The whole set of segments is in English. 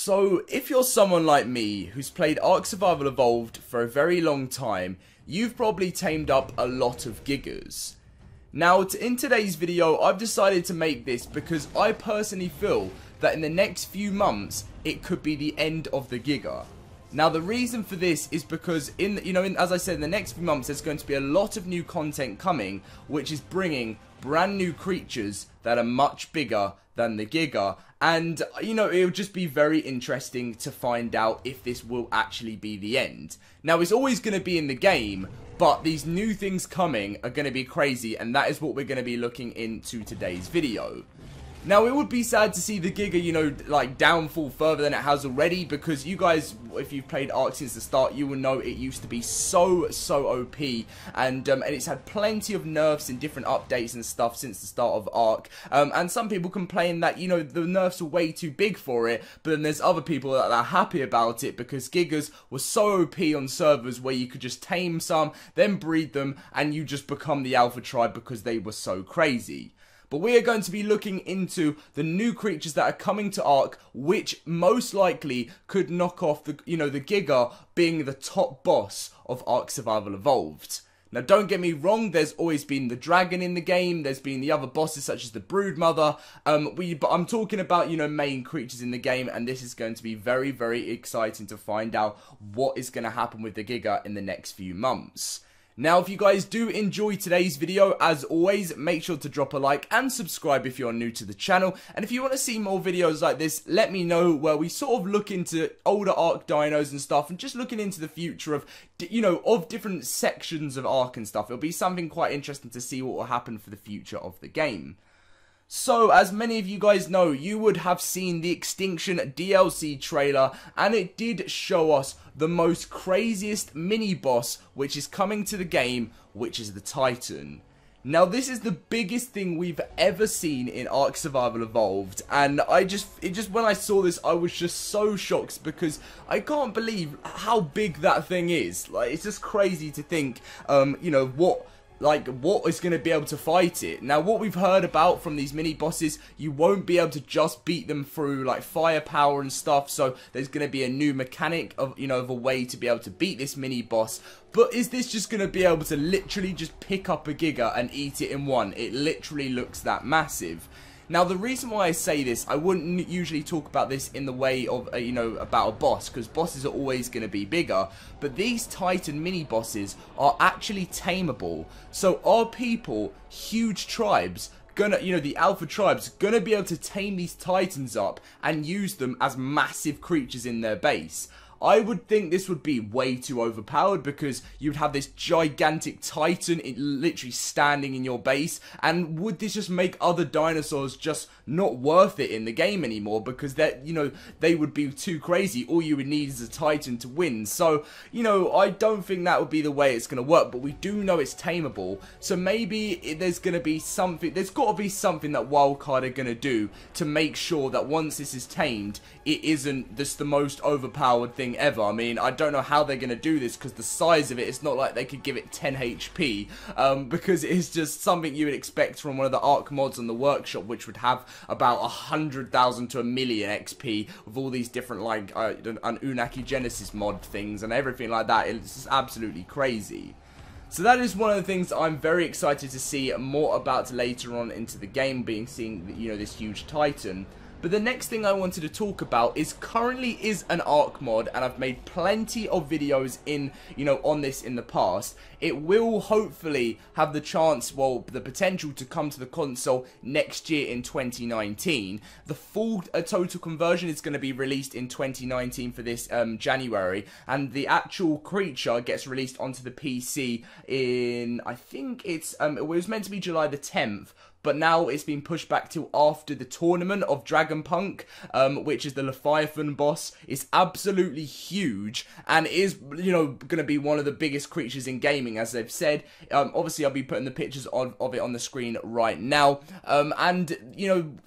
So, if you're someone like me who's played Ark Survival Evolved for a very long time, you've probably tamed up a lot of Gigas. Now, in today's video, I've decided to make this because I personally feel that in the next few months, it could be the end of the Giga. Now, the reason for this is because, as I said, in the next few months, there's going to be a lot of new content coming, which is bringing brand new creatures that are much bigger than the Giga. And, it'll just be very interesting to find out if this will actually be the end. Now, it's always going to be in the game, but these new things coming are going to be crazy, and that is what we're going to be looking into today's video. Now, it would be sad to see the Giga, downfall further than it has already, because you guys, if you've played Ark since the start, you will know it used to be so OP, and it's had plenty of nerfs and different updates and stuff since the start of Ark, and some people complain that, the nerfs are way too big for it, but then there's other people that are happy about it, because Gigas were so OP on servers where you could just tame some, then breed them, and you just become the alpha tribe because they were so crazy. But we are going to be looking into the new creatures that are coming to Ark, which most likely could knock off the, the Giga being the top boss of Ark Survival Evolved. Now, don't get me wrong, there's always been the dragon in the game, there's been the other bosses such as the Broodmother, but I'm talking about, main creatures in the game, and this is going to be very, very exciting to find out what is going to happen with the Giga in the next few months. Now, if you guys do enjoy today's video, as always, make sure to drop a like and subscribe if you're new to the channel. And if you want to see more videos like this, let me know, where we sort of look into older Ark dinos and stuff, and just looking into the future of, of different sections of Ark and stuff. It'll be something quite interesting to see what will happen for the future of the game. So, as many of you guys know, you would have seen the Extinction DLC trailer, and it did show us the most craziest mini-boss which is coming to the game, which is the Titan. Now, this is the biggest thing we've ever seen in Ark Survival Evolved, and when I saw this, I was just so shocked, because I can't believe how big that thing is. It's just crazy to think, what is going to be able to fight it. Now, what we've heard about from these mini-bosses, you won't be able to just beat them through, firepower and stuff, so there's going to be a new mechanic of, of a way to be able to beat this mini-boss. But is this just going to be able to literally just pick up a Giga and eat it in one? It literally looks that massive. Now, the reason why I say this, I wouldn't usually talk about this in the way of, about a boss, because bosses are always going to be bigger, but these Titan mini-bosses are actually tameable. So are people, huge tribes, the alpha tribes, gonna be able to tame these Titans up and use them as massive creatures in their base? I would think this would be way too overpowered, because you'd have this gigantic Titan literally standing in your base, and would this just make other dinosaurs just not worth it in the game anymore, because they would be too crazy. All you would need is a Titan to win. So, I don't think that would be the way it's going to work, but we do know it's tameable, so maybe there's going to be something, there's got to be something that Wildcard are going to do to make sure that once this is tamed, it isn't just the most overpowered thing ever. I mean, I don't know how they're going to do this, because the size of it, it's not like they could give it 10 HP, because it's just something you would expect from one of the Ark mods on the workshop, which would have about 100,000 to 1,000,000 XP, with all these different, an Unaki Genesis mod things and everything like that. It's just absolutely crazy. So that is one of the things I'm very excited to see more about later on into the game, seeing this huge Titan. But the next thing I wanted to talk about currently is an Ark mod, and I've made plenty of videos on this in the past. It will hopefully have the chance, well, the potential to come to the console next year in 2019. The full total conversion is going to be released in 2019 for this January, and the actual creature gets released onto the PC in, I think it was meant to be July the 10th. But now it's been pushed back to after the tournament of Dragonpunk, which is the Leviathan boss. It's absolutely huge, and is, going to be one of the biggest creatures in gaming, as they've said. Obviously, I'll be putting the pictures of it on the screen right now. And,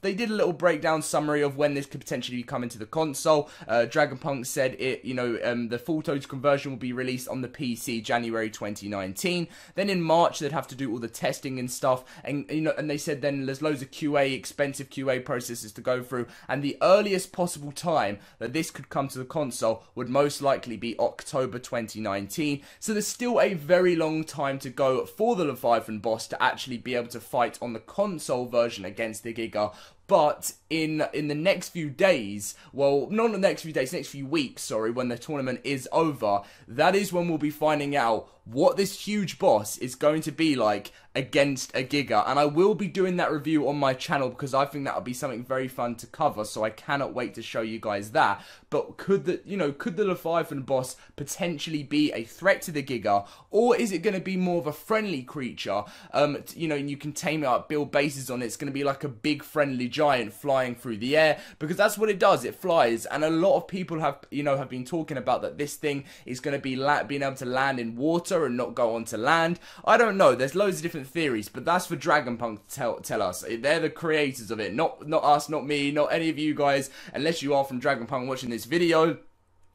they did a little breakdown summary of when this could potentially come into the console. Dragonpunk said the full total conversion will be released on the PC January 2019. Then in March, they'd have to do all the testing and stuff, and they said then there's loads of QA, expensive QA processes to go through, and the earliest possible time that this could come to the console would most likely be October 2019. So there's still a very long time to go for the Leviathan boss to actually be able to fight on the console version against the Giga. But in the next few days, well, not the next few days, next few weeks, sorry, when the tournament is over, that is when we'll be finding out what this huge boss is going to be like against a Giga. And I will be doing that review on my channel because I think that'll be something very fun to cover, so I cannot wait to show you guys that. But could the Leviathan boss potentially be a threat to the Giga, or is it going to be more of a friendly creature? You can tame it up, build bases on it. It's going to be like a big friendly giant flying through the air, because that's what it does. It flies, and a lot of people have been talking about that this thing is going to be being able to land in water and not go onto land. I don't know. There's loads of different theories, but that's for Dragonpunk to tell us. They're the creators of it, not us, not me, not any of you guys. Unless you are from Dragonpunk watching this video,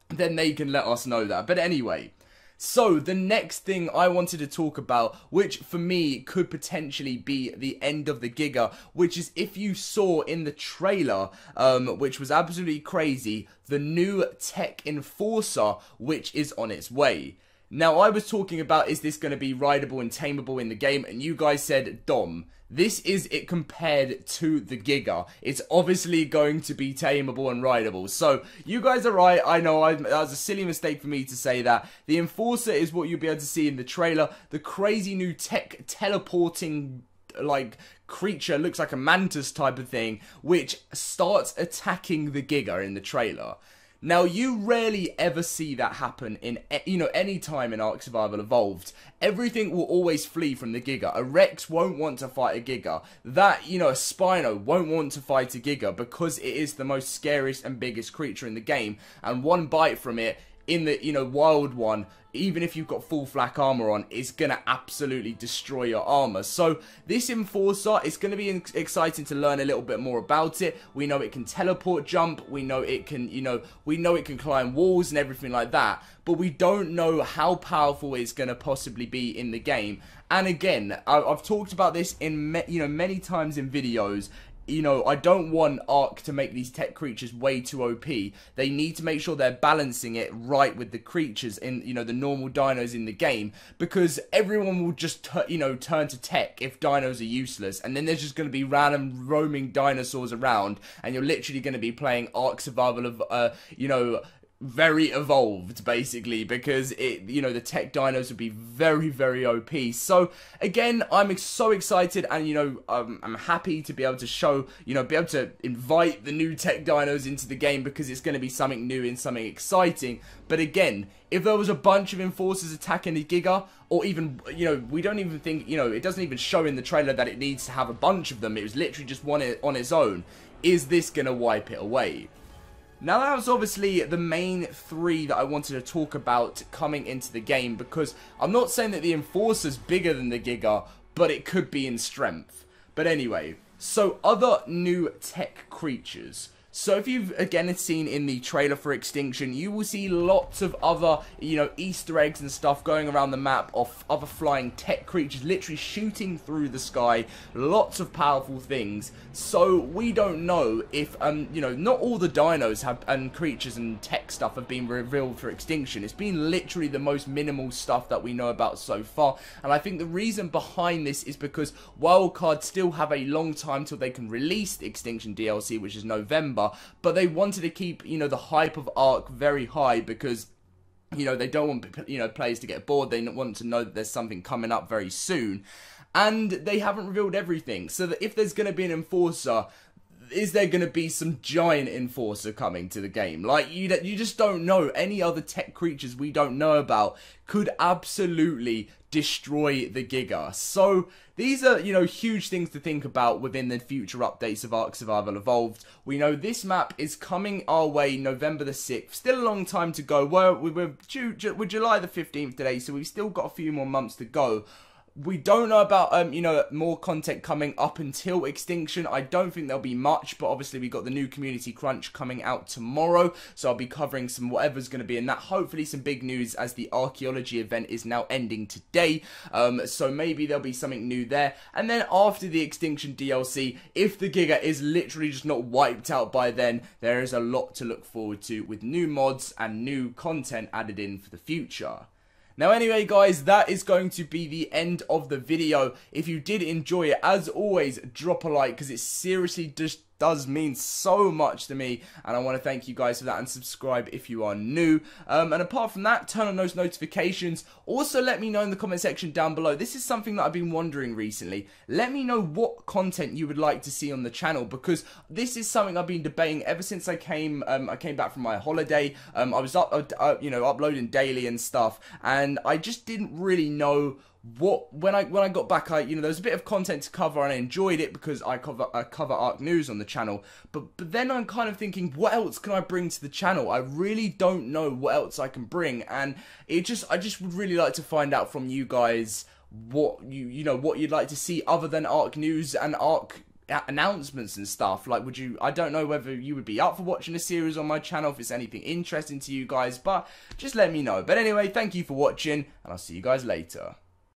then they can let us know that. But anyway, so the next thing I wanted to talk about, which for me could potentially be the end of the Giga, which is, if you saw in the trailer, which was absolutely crazy, the new Tech Enforcer, which is on its way. Now, I was talking about, is this going to be rideable and tameable in the game, and you guys said, Dom, this is it compared to the Giga. It's obviously going to be tameable and rideable. So, you guys are right. I know that was a silly mistake for me to say that. The Enforcer is what you'll be able to see in the trailer. The crazy new tech teleporting, like, creature, looks like a mantis type of thing, which starts attacking the Giga in the trailer. Now, you rarely ever see that happen in, any time in Ark Survival Evolved. Everything will always flee from the Giga. A Rex won't want to fight a Giga. That, a Spino won't want to fight a Giga because it is the most scariest and biggest creature in the game. And one bite from it in the, wild one, even if you've got full flak armor on, is going to absolutely destroy your armor. So this Enforcer, it's going to be exciting to learn a little bit more about it. We know it can teleport jump, we know it can, we know it can climb walls and everything like that, but we don't know how powerful it's going to possibly be in the game. And again, I've talked about this in many times in videos. I don't want Ark to make these tech creatures way too OP. They need to make sure they're balancing it right with the creatures in, the normal dinos in the game, because everyone will just, turn to tech if dinos are useless, and then there's just going to be random roaming dinosaurs around, and you're literally going to be playing Ark Survival of, very evolved, basically, because the tech dinos would be very, very OP. So again, I'm so excited, and I'm happy to be able to show, be able to invite the new tech dinos into the game, because it's going to be something new and something exciting. But again, if there was a bunch of Enforcers attacking the Giga, or even, we don't even think, it doesn't even show in the trailer that it needs to have a bunch of them, it was literally just one on its own, is this going to wipe it away? Now, that was obviously the main three that I wanted to talk about coming into the game, because I'm not saying that the Enforcer's bigger than the Giga, but it could be in strength. But anyway, so other new tech creatures. So if you've again seen in the trailer for Extinction, you will see lots of other, Easter eggs and stuff going around the map of other flying tech creatures literally shooting through the sky. Lots of powerful things. So we don't know if, not all the dinos and creatures and tech stuff have been revealed for Extinction. It's been literally the most minimal stuff that we know about so far. And I think the reason behind this is because Wildcard still have a long time till they can release the Extinction DLC, which is November. But they wanted to keep, the hype of Ark very high, because, they don't want, players to get bored. They want to know that there's something coming up very soon. And they haven't revealed everything. So that if there's going to be an Enforcer, is there going to be some giant Enforcer coming to the game? Like, you just don't know. Any other tech creatures we don't know about could absolutely destroy the Giga. So these are, huge things to think about within the future updates of Ark Survival Evolved. We know this map is coming our way November the 6th. Still a long time to go. We're July the 15th today, so we've still got a few more months to go. We don't know about, you know, more content coming up until Extinction. I don't think there'll be much, but obviously we got the new Community Crunch coming out tomorrow, so I'll be covering some whatever's going to be in that. Hopefully some big news, as the archaeology event is now ending today, so maybe there'll be something new there. And then after the Extinction DLC, if the Giga is literally just not wiped out by then, there is a lot to look forward to with new mods and new content added in for the future. Now anyway guys, that is going to be the end of the video. If you did enjoy it, as always, drop a like, because it seriously just does mean so much to me, and I want to thank you guys for that, and subscribe if you are new. And apart from that, turn on those notifications. Also, let me know in the comment section down below. This is something that I've been wondering recently. Let me know what content you would like to see on the channel, because this is something I've been debating ever since I came back from my holiday. I was uploading daily and stuff, and I just didn't really know when I got back. There was a bit of content to cover, and I enjoyed it because I cover Ark news on the channel, but then I'm kind of thinking, what else can I bring to the channel? I really don't know what else I can bring, and I just would really like to find out from you guys what what you'd like to see other than Ark news and Ark announcements and stuff. Like, I don't know whether you would be up for watching a series on my channel, if it's anything interesting to you guys, but just let me know. But anyway, thank you for watching, and I'll see you guys later.